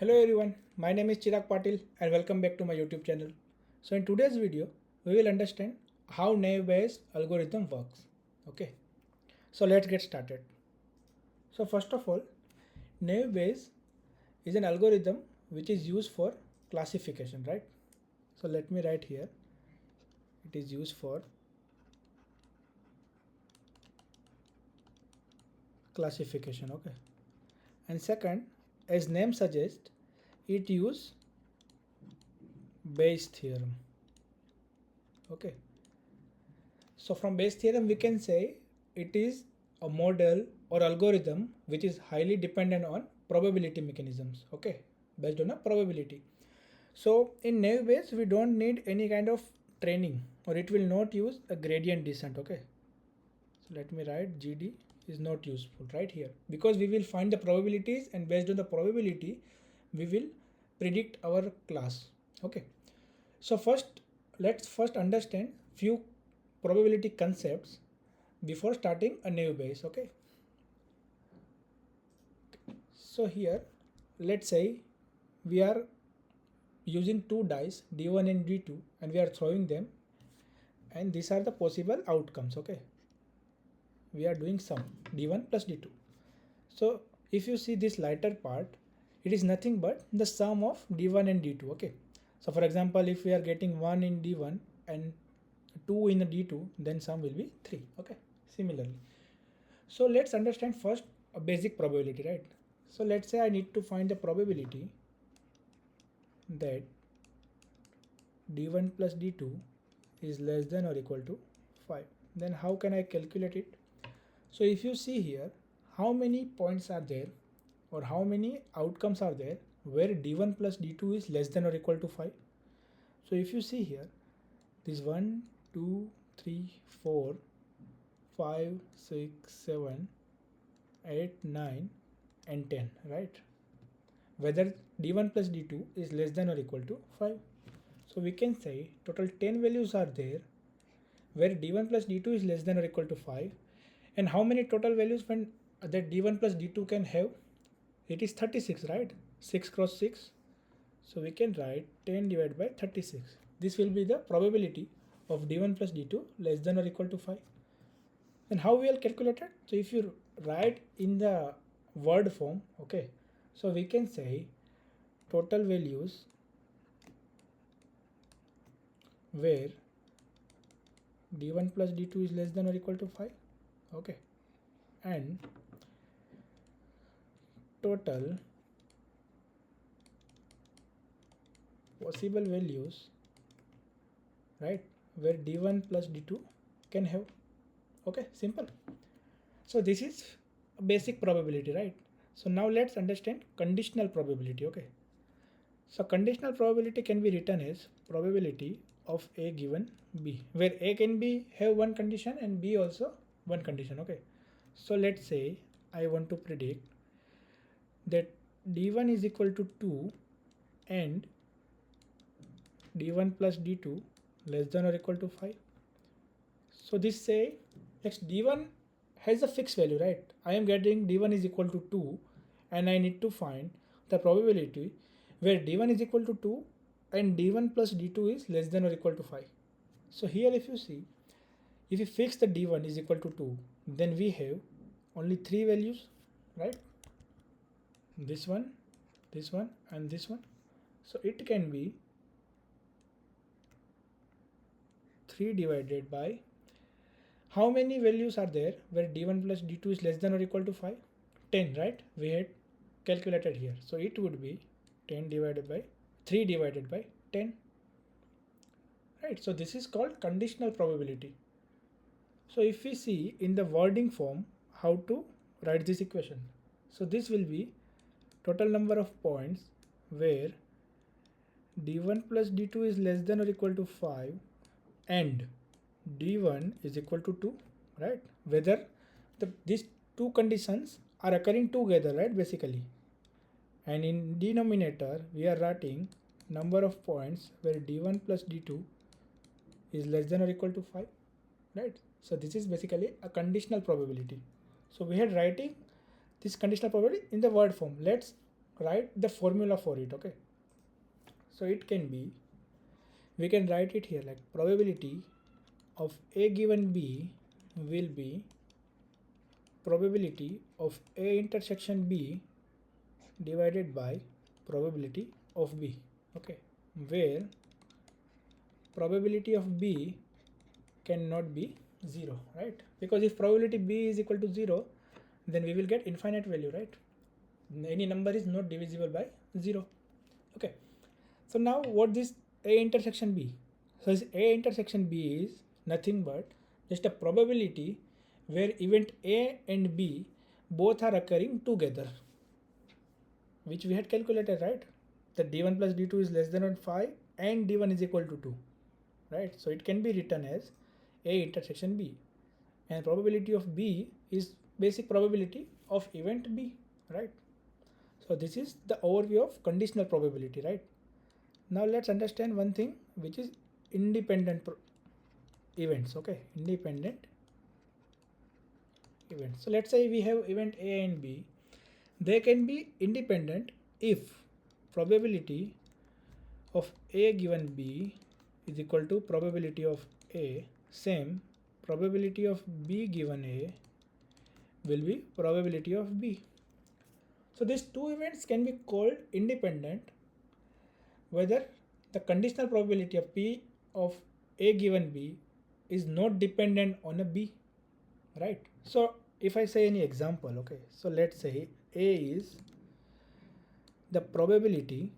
Hello everyone, my name is Chirag Patil and welcome back to my YouTube channel. So in today's video, we will understand how naive-bayes algorithm works. Okay, so let's get started. So first of all, naive-bayes is an algorithm which is used for classification, right? So let me write here, it is used for classification, okay? And second, as name suggests, it use Bayes theorem, okay? So from Bayes theorem, we can say it is a model or algorithm which is highly dependent on probability mechanisms, okay, based on a probability. So in naive Bayes, we don't need any kind of training, or it will not use a gradient descent, okay. So let me write GD is not useful right here, because we will find the probabilities and based on the probability, we will predict our class, okay. So let's understand few probability concepts before starting a naive Bayes, okay. So here, let's say we are using two dice d1 and d2 and we are throwing them, and these are the possible outcomes, okay. We are doing sum d1 plus d2. So if you see this lighter part, it is nothing but the sum of d1 and d2, okay. So for example, if we are getting 1 in d1 and 2 in the d2, then sum will be 3, okay. Similarly, so let's understand first a basic probability, right? So let's say I need to find the probability that d1 plus d2 is less than or equal to 5. Then how can I calculate it? So if you see here, how many points are there or how many outcomes are there where d1 plus d2 is less than or equal to 5? So if you see here, this 1, 2, 3, 4, 5, 6, 7, 8, 9 and 10, right? Whether d1 plus d2 is less than or equal to 5. So we can say total 10 values are there where d1 plus d2 is less than or equal to 5. And how many total values when that d1 plus d2 can have? It is 36, right? 6 cross 6. So we can write 10 divided by 36. This will be the probability of d1 plus d2 less than or equal to 5. And how we will calculate it? So if you write in the word form, okay, so we can say total values where d1 plus d2 is less than or equal to 5, okay, and total possible values, right, where d1 plus d2 can have, okay, simple. So this is a basic probability, right? So now let's understand conditional probability, okay. So conditional probability can be written as probability of A given B, where A can be have one condition and B also one condition, okay. So let's say I want to predict that d1 is equal to 2 and d1 plus d2 less than or equal to 5. So this say next d1 has a fixed value, right? I am getting d1 is equal to 2 and I need to find the probability where d1 is equal to 2 and d1 plus d2 is less than or equal to 5. So here if you see, if you fix the d1 is equal to 2, then we have only three values, right? This one and this one. So it can be 3 divided by how many values are there where d1 plus d2 is less than or equal to 5? 10, right? We had calculated here. So it would be 10 divided by 3 divided by 10, right? So this is called conditional probability. So if we see in the wording form how to write this equation, so this will be total number of points where d1 plus d2 is less than or equal to 5 and d1 is equal to 2, right? Whether these two conditions are occurring together, right, basically. And in denominator we are writing number of points where d1 plus d2 is less than or equal to 5, right? So this is basically a conditional probability. So we had writing this conditional probability in the word form. Let's write the formula for it. Okay, so it can be, we can write it here like probability of A given B will be probability of A intersection B divided by probability of B. Okay, where probability of B cannot be 0, right? Because if probability B is equal to 0, then we will get infinite value, right? Any number is not divisible by 0. Okay, so now what this A intersection B? So this A intersection B is nothing but just a probability where event A and B both are occurring together, which we had calculated, right? That d1 plus d2 is less than or 5 and d1 is equal to 2, right? So it can be written as A intersection B, and probability of B is basic probability of event B, right? So this is the overview of conditional probability, right? Now let's understand one thing, which is independent events. Okay, independent events. So let's say we have event A and B. They can be independent if probability of A given B is equal to probability of A, same probability of B given A will be probability of B. So these two events can be called independent whether the conditional probability of P of A given B is not dependent on a B, right? So if I say any example, okay, so let's say A is the probability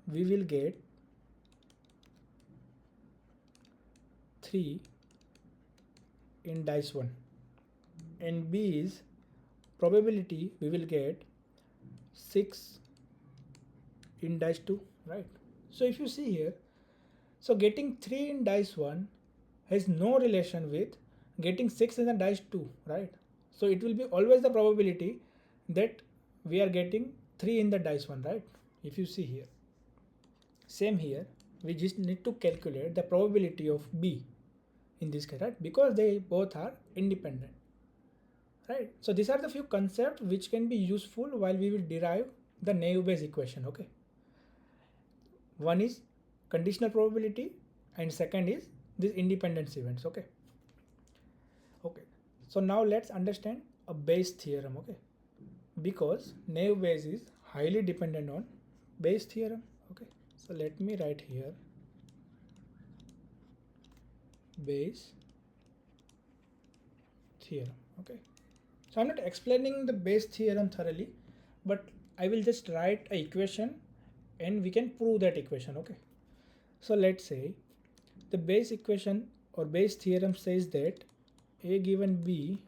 we will get 3 in dice 1, and B is probability we will get 6 in dice 2, right? So if you see here, so getting 3 in dice 1 has no relation with getting 6 in the dice 2, right? So it will be always the probability that we are getting 3 in the dice 1, right? If you see here, same here, we just need to calculate the probability of B in this case, right? Because they both are independent, right? So these are the few concepts which can be useful while we will derive the naive-Bayes equation. Okay, one is conditional probability and second is this independence events. Okay, so now let's understand a Bayes theorem. Okay, because naive-Bayes is highly dependent on Bayes theorem. Okay, so let me write here Bayes theorem. Okay, so I'm not explaining the Bayes theorem thoroughly, but I will just write an equation and we can prove that equation. Okay, so let's say the Bayes equation or Bayes theorem says that A given B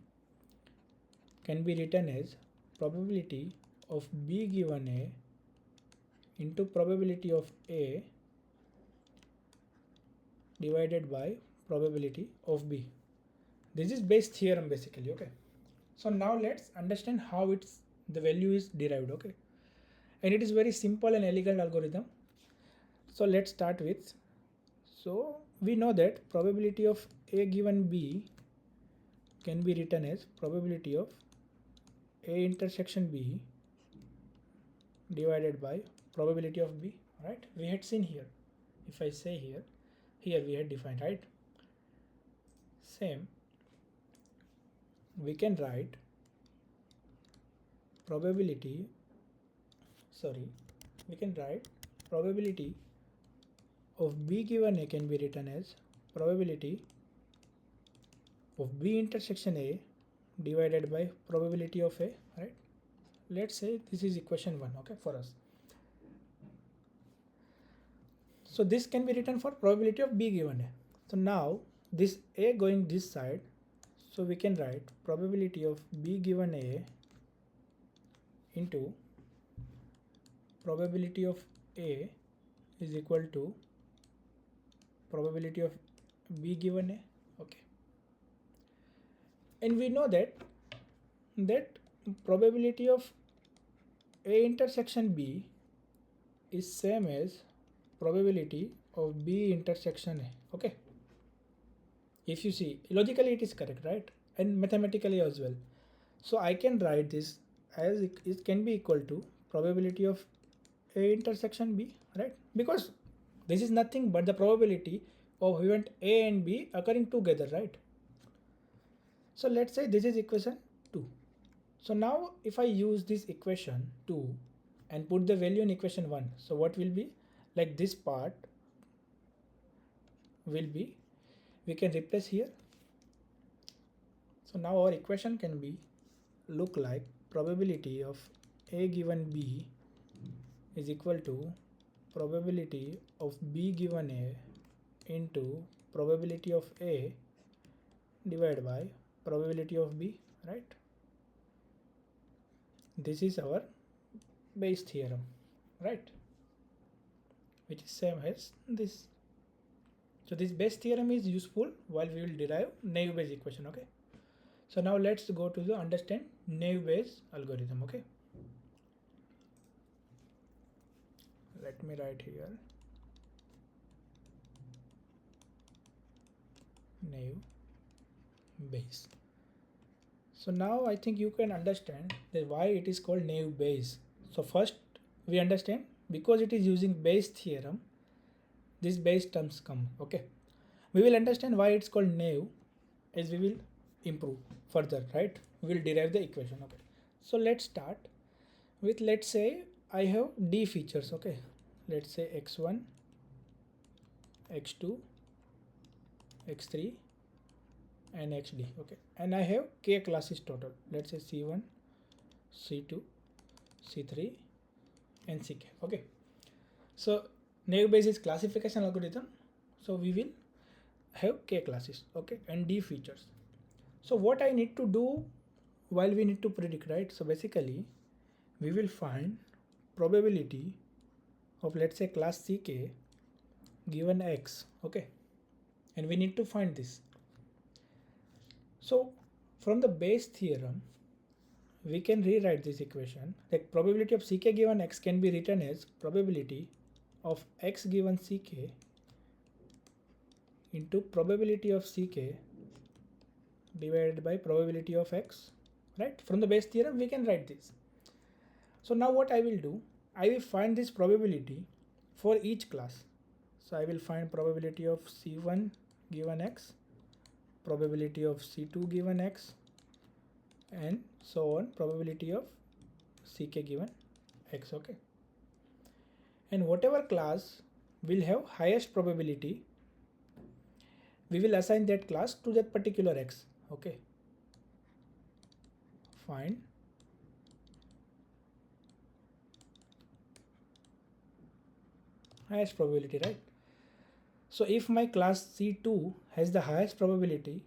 can be written as probability of B given A into probability of A divided by probability of B. This is Bayes theorem basically. Okay, so now let's understand how the value is derived. Okay, and it is very simple and elegant algorithm. So let's start with, so we know that probability of A given B can be written as probability of A intersection B divided by probability of B, right? We had seen here, if I say here we had defined, right? Same, we can write probability, we can write probability of B given A can be written as probability of B intersection A divided by probability of A, right? Let's say this is equation 1, okay, for us. So this can be written for probability of B given A. So now this A going this side, so we can write probability of B given A into probability of A is equal to probability of B given A. Okay, and we know that probability of A intersection B is same as probability of B intersection A. Okay, if you see logically it is correct, right? And mathematically as well. So I can write this as it can be equal to probability of A intersection B, right? Because this is nothing but the probability of event A and B occurring together, right? So let's say this is equation 2. So now if I use this equation 2 and put the value in equation 1, so what will be? Like this part will be, we can replace here. So now our equation can be look like probability of A given B is equal to probability of B given A into probability of A divided by probability of B, right? This is our Bayes theorem, right? Which is same as this. So this Bayes theorem is useful while we will derive naive Bayes equation, okay? So now let's go to the understand naive Bayes algorithm, okay? Let me write here naive Bayes. So now I think you can understand that why it is called naive Bayes. So first we understand because it is using Bayes theorem, these Bayes terms come, okay? We will understand why it's called naive as we will improve further, right? We will derive the equation, okay? So let's start with, let's say I have D features, okay? Let's say x1, x2, x3 and xd, okay? And I have k classes total, let's say c1, c2, c3 and ck, okay? So naive Bayes is classification algorithm, so we will have k classes, okay, and D features. So what I need to do while we need to predict, right? So basically we will find probability of, let's say, class ck given x, okay, and we need to find this. So from the Bayes theorem we can rewrite this equation, like probability of ck given x can be written as probability of x given ck into probability of ck divided by probability of x, right? From the Bayes theorem we can write this. So now what I will do, I will find this probability for each class. So I will find probability of c1 given x, probability of c2 given x, and so on, probability of ck given x, okay? And whatever class will have highest probability, we will assign that class to that particular x, okay? Fine. Highest probability, right? So if my class C2 has the highest probability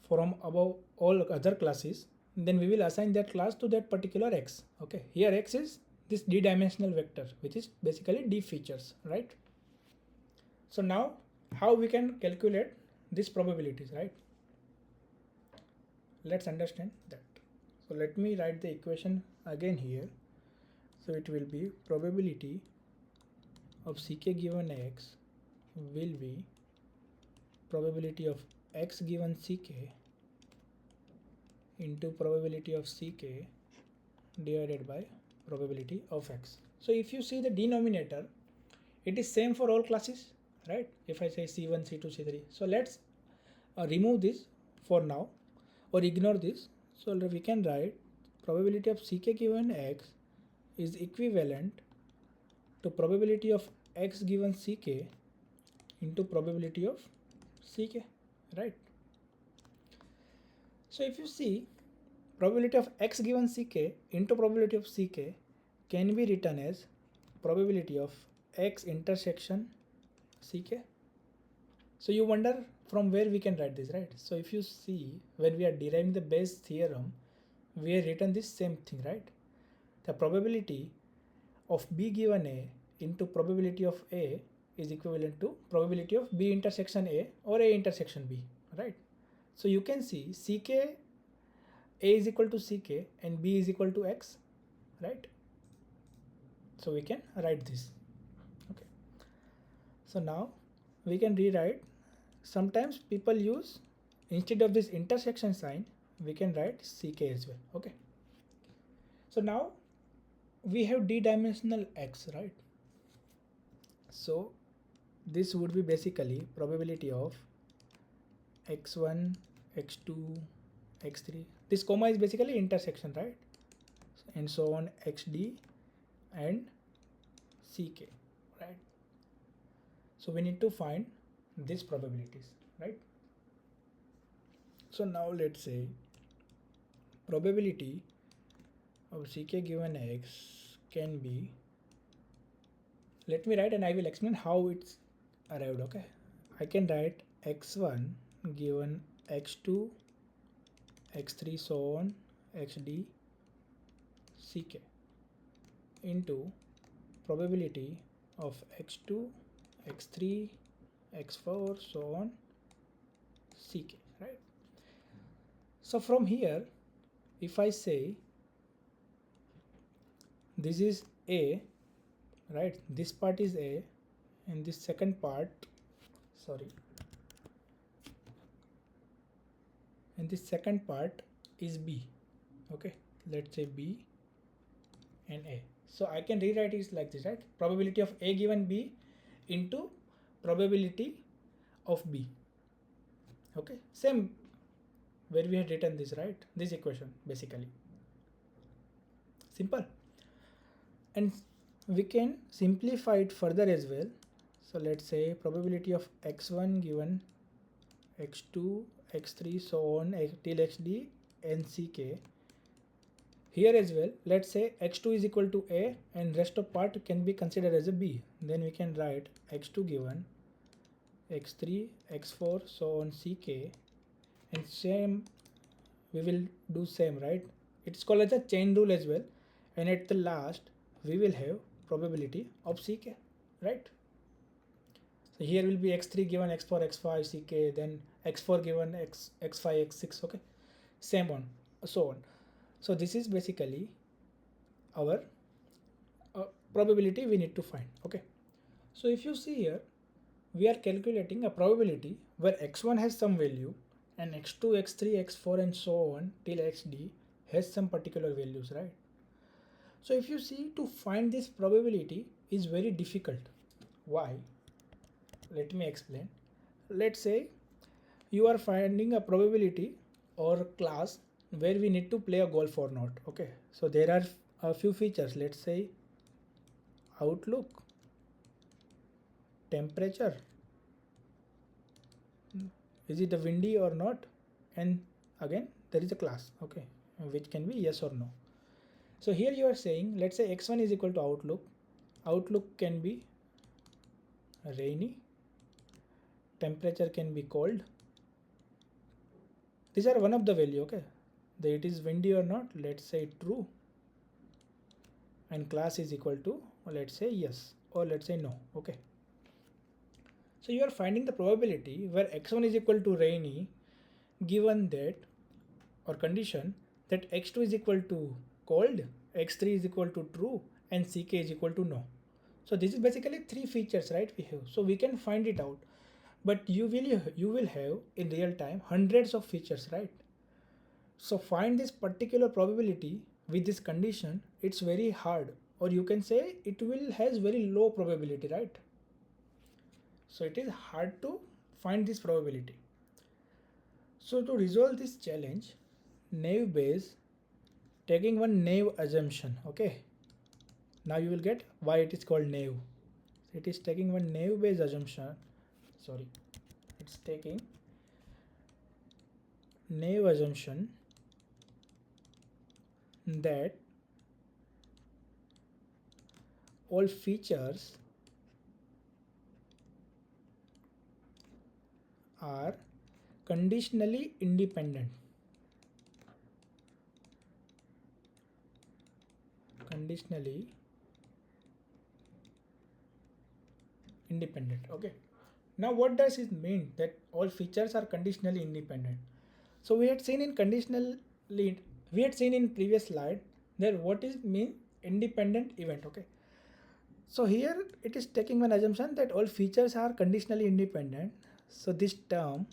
from above all other classes, then we will assign that class to that particular x, okay? Here x is this d-dimensional vector, which is basically D features, right? So now how we can calculate these probabilities, right? Let's understand that. So let me write the equation again here. So it will be probability of ck given x will be probability of x given ck into probability of ck divided by probability of x. So if you see the denominator, it is same for all classes, right? If I say c1, c2, c3, so let's remove this for now or ignore this. So we can write probability of ck given x is equivalent to probability of x given ck into probability of ck, right? So if you see, probability of x given ck into probability of ck can be written as probability of x intersection ck. So you wonder from where we can write this, right? So if you see, when we are deriving the Bayes theorem, we have written this same thing, right? The probability of b given a into probability of a is equivalent to probability of b intersection a or a intersection b, right? So you can see ck, a is equal to ck and b is equal to x, right? So we can write this, okay? So now we can rewrite. Sometimes people use, instead of this intersection sign, we can write ck as well, okay? So now we have d-dimensional x, right? So this would be basically probability of x1, x2, x3. This comma is basically intersection, right? And so on xd and ck, right? So we need to find these probabilities, right? So now let's say probability of ck given x can be, let me write and I will explain how it's arrived. Okay, I can write x1 given x2, x3, so on xd ck into probability of x2, x3, x4, so on ck, right? So from here, if I say this is a, right, this part is a and this second part, sorry, and this second part is b, okay, let's say b and a. So I can rewrite it like this, right? Probability of a given b into probability of b, okay, same where we had written this, right? This equation basically simple, and we can simplify it further as well. So let's say probability of x1 given x2, x3, so on till xd and ck. Here as well, let's say x2 is equal to a and rest of part can be considered as a b. Then we can write x2 given x3, x4, so on ck, and same we will do same, right? It's called as a chain rule as well, and at the last we will have probability of ck, right? So here will be x3 given x4, x5, ck, then x4 given x5, x6, okay, same on, so on. So this is basically our probability we need to find, okay. So if you see here, we are calculating a probability where x1 has some value and x2, x3, x4 and so on till xd has some particular values, right? So if you see, to find this probability is very difficult. Why? Let me explain. Let's say you are finding a probability or class where we need to play a golf or not, okay. So there are a few features, let's say outlook, temperature, is it a windy or not, and again there is a class, okay, which can be yes or no. So here you are saying, let's say x1 is equal to outlook. Outlook can be rainy, temperature can be cold. These are one of the value, okay. It is windy or not, let's say true, and class is equal to, let's say yes or let's say no, okay. So you are finding the probability where x1 is equal to rainy given that, or condition that x2 is equal to cold, x3 is equal to true, and ck is equal to no. So this is basically three features, right, we have. So we can find it out, but you will have in real time hundreds of features, right? So find this particular probability with this condition, it's very hard, or you can say it will has very low probability, right? So it is hard to find this probability. So to resolve this challenge, naive Bayes taking one naive assumption, okay. Now you will get why it is called naive. It is taking one naive Bayes assumption, sorry, it's taking naive assumption that all features are conditionally independent. Conditionally independent, okay. Now what does it mean that all features are conditionally independent? So we had seen in previous slide that what is mean independent event, okay. So here it is taking one assumption that all features are conditionally independent. So this term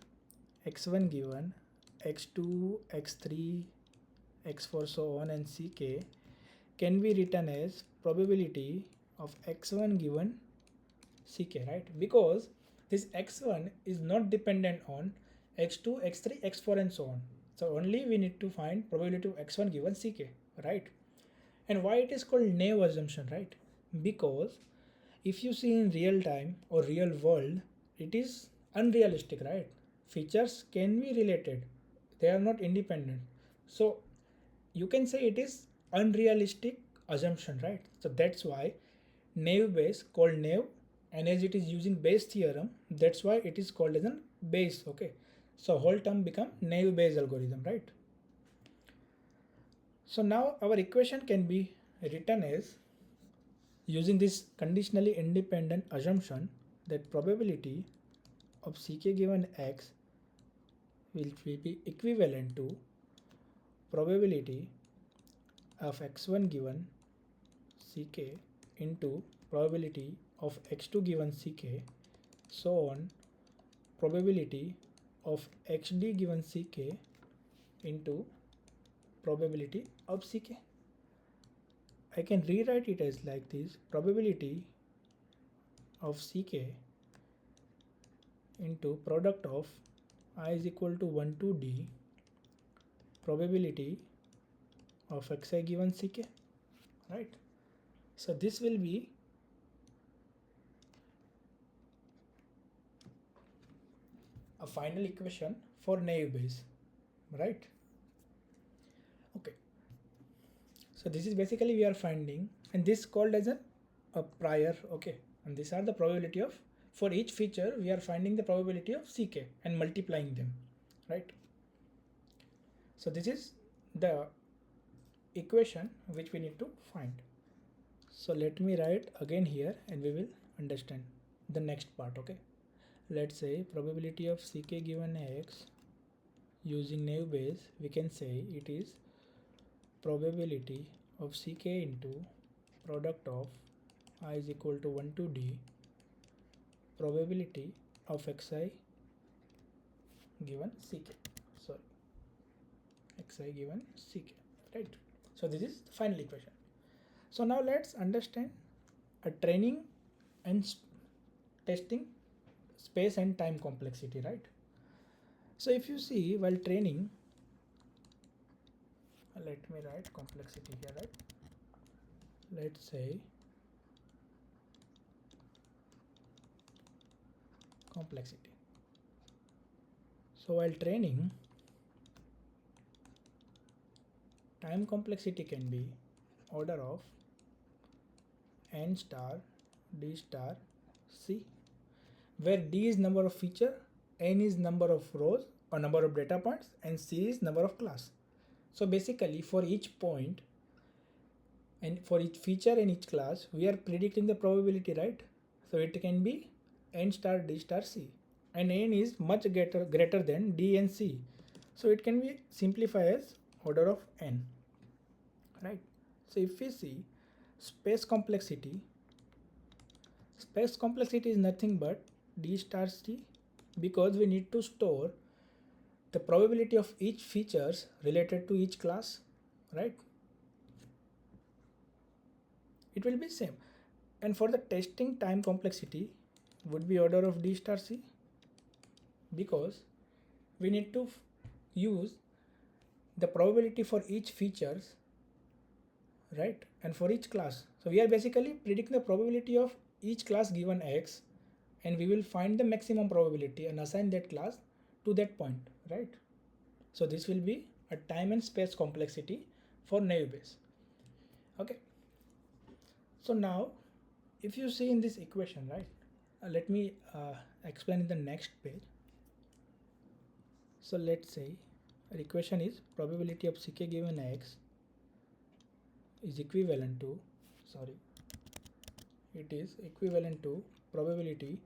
x1 given x2, x3, x4, so on and ck can be written as probability of x1 given ck, right? Because this x1 is not dependent on x2, x3, x4 and so on. So only we need to find probability of x1 given ck, right? And why it is called naive assumption, right? Because if you see in real time or real world, it is unrealistic, right? Features can be related, they are not independent. So you can say it is unrealistic assumption, right? So that's why naive Bayes called naive, and as it is using Bayes theorem, that's why it is called as a Bayes. Okay, so whole term become naive Bayes algorithm, right? So now our equation can be written as, using this conditionally independent assumption, that probability of ck given x will be equivalent to probability of x1 given ck into probability of x2 given ck, so on, probability of xd given ck into probability of ck. I can rewrite it as like this: probability of ck into product of I is equal to 1 to d probability of xi given ck, right? So this will be a final equation for naive Bayes, right? Okay, so this is basically we are finding, and this called as a prior. Okay, and these are the probability of, for each feature we are finding the probability of ck and multiplying them, right? So this is the equation which we need to find. So let me write again here and we will understand the next part. Okay, let's say probability of ck given x using naive Bayes, we can say it is probability of ck into product of I is equal to 1 to d probability of xi given ck, sorry, xi given ck, right? So this is the final equation. So now let's understand a training and testing space and time complexity, right? So if you see, while training, let me write complexity here, right? Let's say complexity. So while training, time complexity can be order of n star d star c, where d is number of feature, n is number of rows or number of data points, and c is number of class. So basically for each point and for each feature in each class, we are predicting the probability, right? So it can be n star d star c, and n is much greater than d and c. So it can be simplified as order of n, right? So if we see space complexity is nothing but d star c, because we need to store the probability of each features related to each class, right? It will be same. And for the testing, time complexity would be order of d star c, because we need to use the probability for each features, right, and for each class. So we are basically predicting the probability of each class given x, and we will find the maximum probability and assign that class to that point, right? So this will be a time and space complexity for naive Bayes. Okay, so now if you see in this equation, right, let me explain in the next page. So let's say our equation is probability of ck given x is equivalent to, sorry, it is equivalent to probability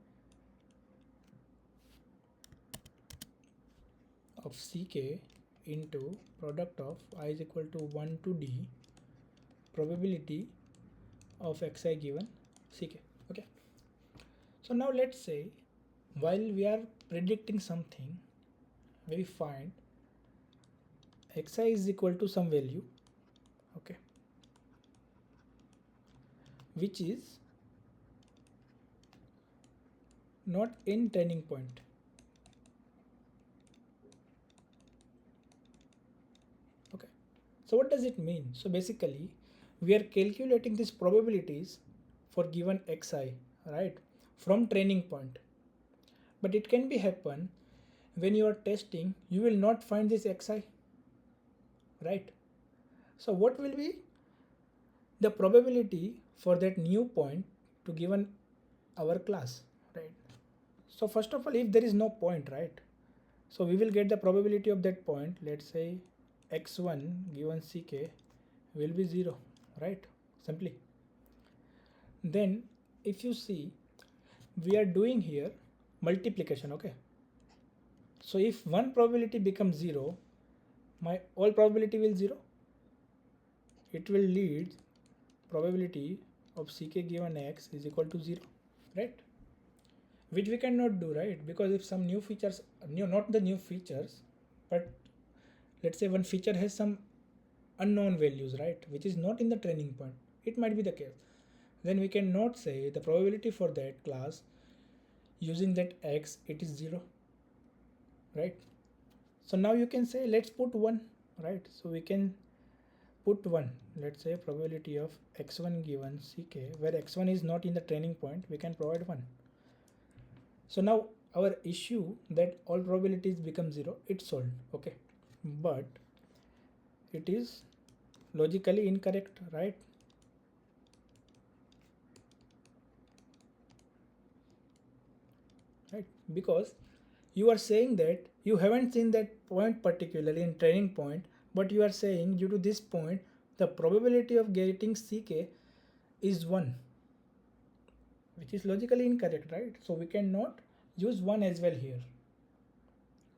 of ck into product of I is equal to 1 to d probability of xi given ck. Okay, so now let's say while we are predicting something, we find xi is equal to some value. Okay, which is not in training point. Okay, so what does it mean? So basically we are calculating these probabilities for given xi, right, from training point, but it can be happen when you are testing you will not find this xi, right? So what will be the probability for that new point to given our class, right? So first of all, if there is no point, right, so we will get the probability of that point. Let's say x1 given ck will be 0, right, simply. Then if you see, we are doing here multiplication. Okay, so if one probability becomes 0, my all probability will 0. It will lead probability of ck given x is equal to 0, right? Which we cannot do, right? Because if some new features, new, not the new features, but let's say one feature has some unknown values, right, which is not in the training point, it might be the case, then we cannot say the probability for that class using that x it is 0, right? So now you can say let's put 1, right? So we can put 1, let's say probability of x1 given ck, where x1 is not in the training point, we can provide 1. So now our issue that all probabilities become 0, it's solved. Okay, but it is logically incorrect, right? Right, because you are saying that you haven't seen that point particularly in training point, but you are saying due to this point the probability of getting ck is 1, which is logically incorrect, right? So we cannot use 1 as well here,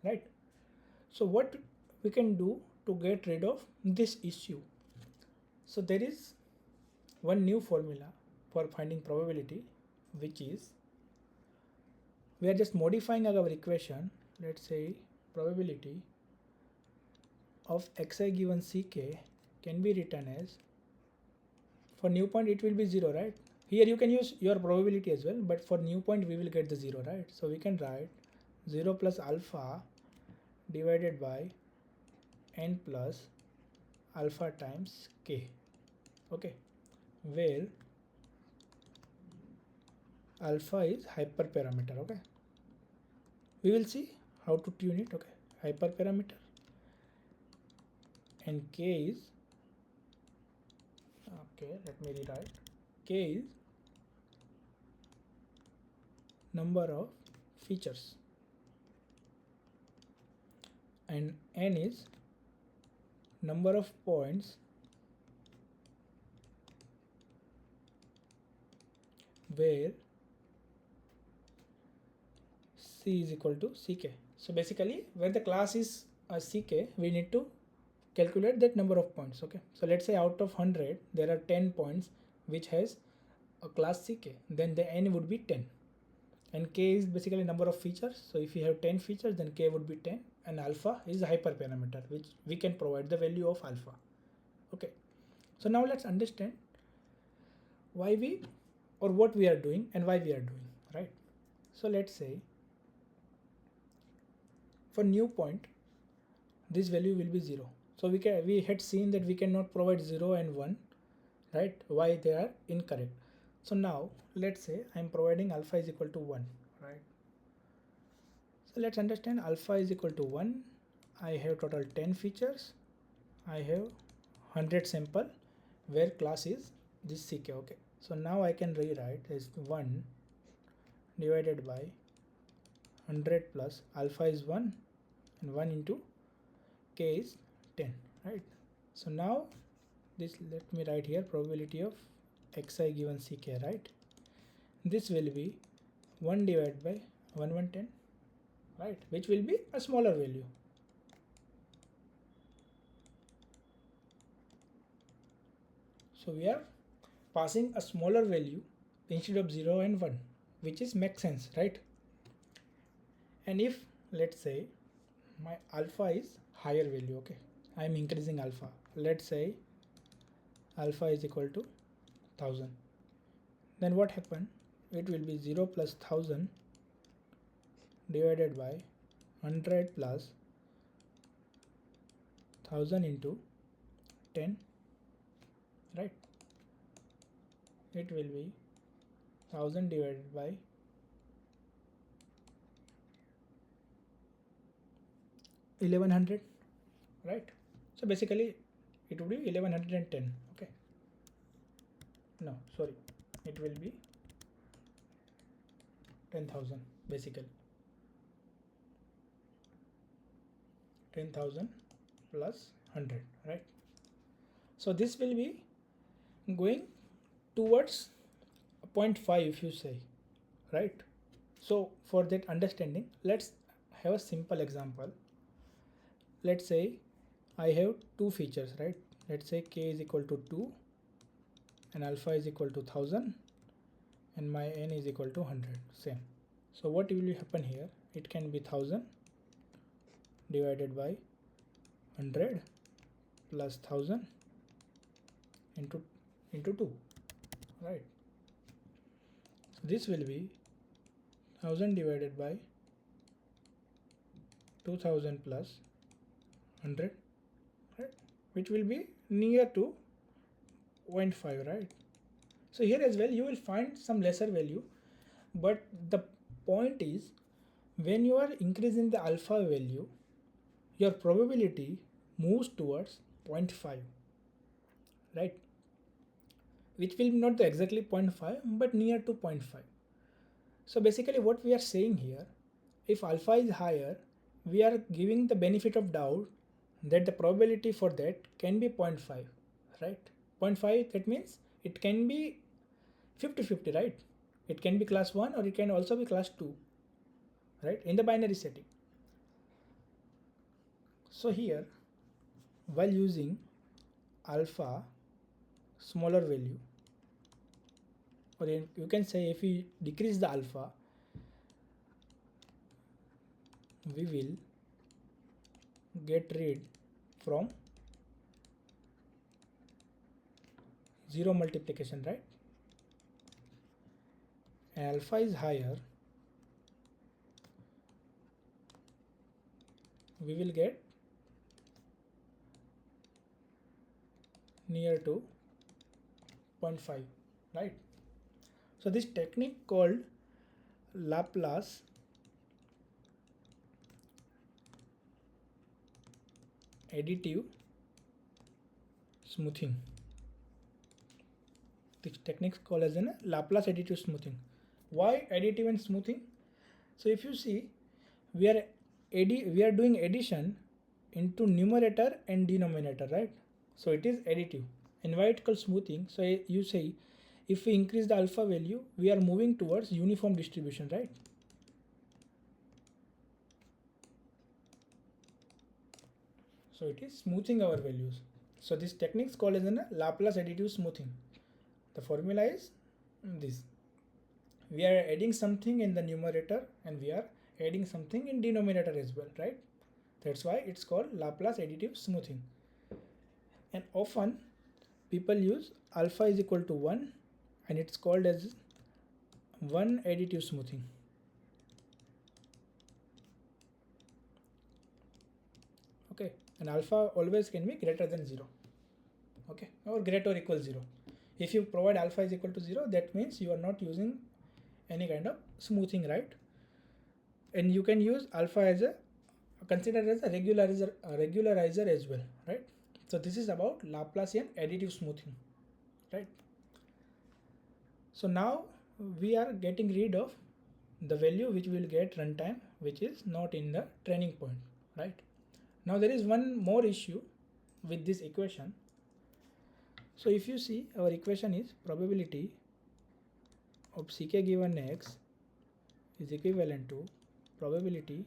right? So what we can do to get rid of this issue? So there is one new formula for finding probability, which is we are just modifying our equation. Let's say probability of xi given ck can be written as, for new point it will be 0, right? Here you can use your probability as well, but for new point we will get the 0, right? So we can write 0 plus alpha divided by n plus alpha times k. Okay, where alpha is hyperparameter. Okay, we will see how to tune it. Okay, hyperparameter, and k is, okay, let me rewrite, k is number of features and n is number of points where c is equal to ck. So basically where the class is ck, we need to calculate that number of points. Okay, so let's say out of 100 there are 10 points which has a class ck, then the n would be 10, and k is basically number of features. So if you have 10 features, then k would be 10, and alpha is a hyperparameter which we can provide the value of alpha. Okay, so now let's understand why we, or what we are doing and why we are doing, right? So let's say for new point this value will be 0. So we had seen that we cannot provide 0 and 1, right? Why they are incorrect. So now let's say I am providing alpha is equal to 1, right? So let's understand alpha is equal to 1. I have total 10 features. I have 100 sample where class is this ck. Okay, so now I can rewrite as 1 divided by 100 plus alpha is 1 and 1 into k is 10, right? So now this, let me write here probability of xi given ck, right? This will be 1 divided by 110, right, which will be a smaller value. So we are passing a smaller value instead of 0 and 1, which is makes sense, right? And if let's say my alpha is higher value, okay, I am increasing alpha, let's say alpha is equal to 1000, then what happened? It will be 0 plus 1000 divided by 100 plus 1000 into 10, right? It will be 1000 divided by 1100, right? So basically it would be 1110. Okay, no, sorry, it will be 10,000, basically 10,000 plus 100, right? So this will be going towards 0.5 if you say, right? So for that understanding, let's have a simple example. Let's say I have two features, right? Let's say k is equal to 2 and alpha is equal to 1000 and my n is equal to 100, same. So what will happen here? It can be 1000 divided by 100 plus 1000 into 2, right? So this will be 1000 divided by 2000 plus 100, right? Which will be near to 0.5, right? So here as well you will find some lesser value, but the point is when you are increasing the alpha value, your probability moves towards 0.5, right? Which will not be exactly 0.5 but near to 0.5. So basically what we are saying here, if alpha is higher, we are giving the benefit of doubt that the probability for that can be 0.5, right? 0.5, that means it can be 50-50, right? It can be class 1 or it can also be class 2, right? In the binary setting. So here, while using alpha smaller value, or you can say if we decrease the alpha, we will get rid from 0 multiplication, right? And alpha is higher, we will get near to 0.5, right? So this technique called Laplace Additive Smoothing. This technique is called as a Laplace Additive Smoothing. Why additive and smoothing? So if you see, we are doing addition into numerator and denominator, right? So it is additive. And why it called smoothing? So you say if we increase the alpha value, we are moving towards uniform distribution, right? So it is smoothing our values. So this technique is called as a Laplace additive smoothing. The formula is this. We are adding something in the numerator and we are adding something in denominator as well, right? That's why it's called Laplace additive smoothing. And often people use alpha is equal to 1 and it's called as 1 additive smoothing. Okay, and alpha always can be greater than 0, okay, or greater or equal 0. If you provide alpha is equal to 0, that means you are not using any kind of smoothing, right? And you can use alpha as a considered as a regularizer as well, right? So this is about Laplacian additive smoothing, right? So now we are getting rid of the value which we will get runtime, which is not in the training point, right? Now there is one more issue with this equation. So if you see, our equation is probability of ck given x is equivalent to probability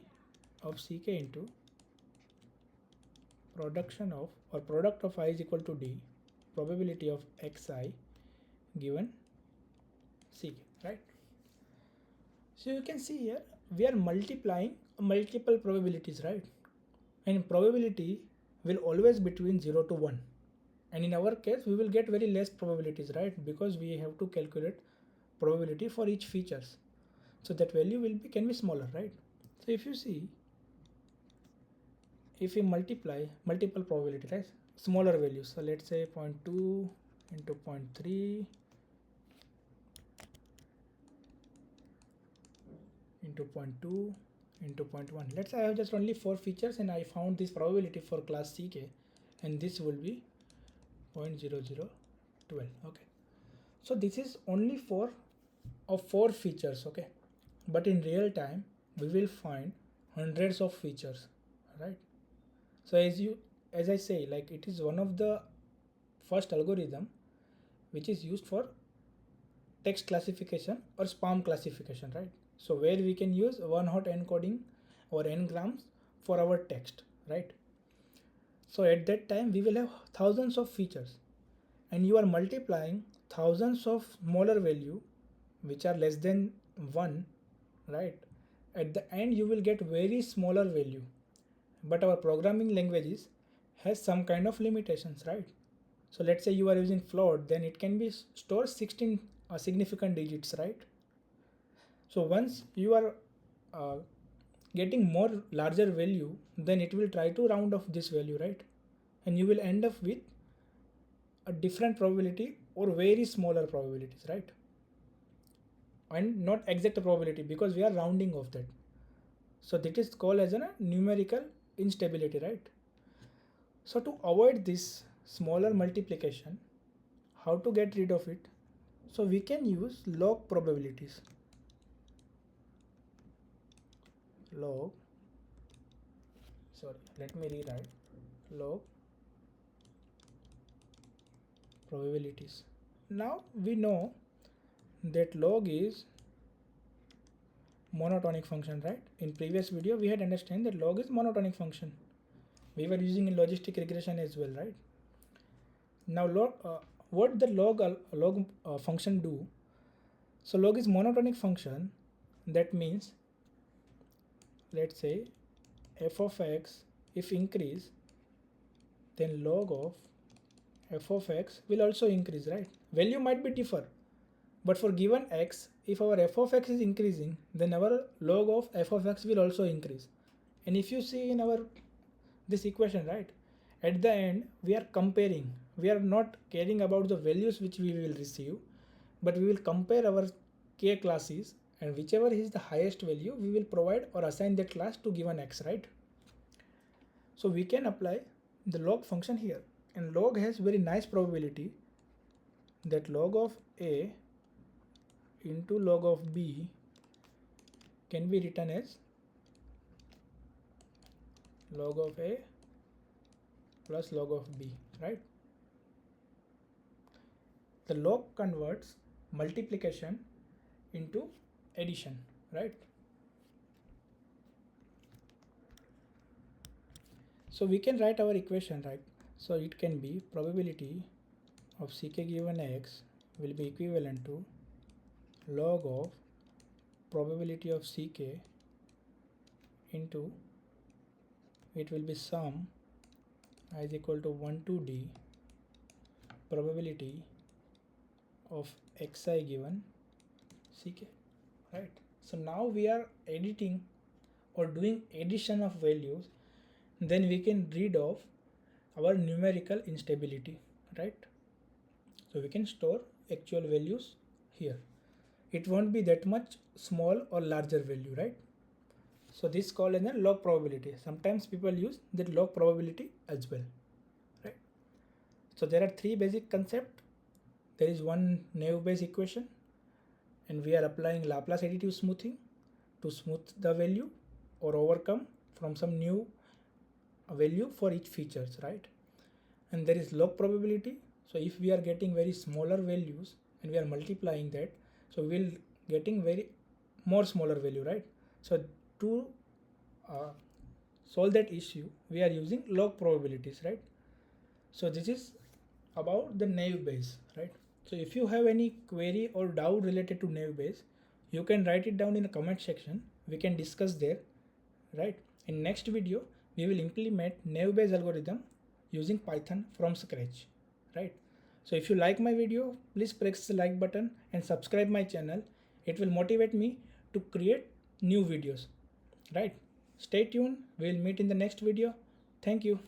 of ck into product of I is equal to d probability of xi given ck, right? So you can see here we are multiplying multiple probabilities, right? And probability will always between 0 to 1, and in our case we will get very less probabilities, right? Because we have to calculate probability for each features. So that value can be smaller, right? So if you see, if we multiply multiple probability, right, smaller values, so let's say 0.2 into 0.3 into 0.2 into 0.1. Let's say I have just only 4 features and I found this probability for class CK, and this will be 0.0012. Okay, so this is only for of 4 features. Okay, but in real time we will find hundreds of features, right? So as I say, like, it is one of the first algorithm which is used for text classification or spam classification, right? So where we can use one hot encoding or n-grams for our text, right? So at that time we will have thousands of features, and you are multiplying thousands of smaller value which are less than 1, right? At the end you will get very smaller value, but our programming languages has some kind of limitations, right? So let's say you are using float, then it can be store 16 significant digits, right? So once you are uh, getting more larger value, then it will try to round off this value, right? And you will end up with a different probability or very smaller probabilities, right? And not exact probability, because we are rounding off that. So that is called as a numerical instability, right? So to avoid this smaller multiplication, how to get rid of it? So we can use log probabilities. Log, sorry, let me rewrite. Log probabilities. Now we know that log is monotonic function, right? In previous video we had understand that log is monotonic function. We were using in logistic regression as well, right? Now log, what the log function do? So log is monotonic function. That means, let's say f of x if increase, then log of f of x will also increase, right? Value might be differ, but for given x, if our f of x is increasing, then our log of f of x will also increase. And if you see in our this equation, right, at the end we are comparing, we are not caring about the values which we will receive, but we will compare our k classes, and whichever is the highest value we will provide or assign that class to given x, right? So we can apply the log function here, and log has very nice probability that log of a into log of b can be written as log of a plus log of b, right? The log converts multiplication into addition, right? So we can write our equation, right? So it can be probability of ck given x will be equivalent to log of probability of ck into, it will be sum is equal to 1 to d probability of xi given ck, right? So now we are editing or doing addition of values, then we can read off our numerical instability, right? So we can store actual values here. It won't be that much small or larger value, right? So this is called as a log probability. Sometimes people use that log probability as well, right? So there are 3 basic concepts. There is one naive Bayes equation, and we are applying Laplace additive smoothing to smooth the value or overcome from some new value for each features, right? And there is log probability. So if we are getting very smaller values and we are multiplying that, so we will getting very more smaller value, right? So to solve that issue, we are using log probabilities, right? So this is about the naive Bayes, right? So if you have any query or doubt related to naive Bayes, you can write it down in the comment section. We can discuss there, right? In next video, we will implement naive Bayes algorithm using Python from scratch, right? So if you like my video, please press the like button and subscribe my channel. It will motivate me to create new videos, right? Stay tuned. We'll meet in the next video. Thank you.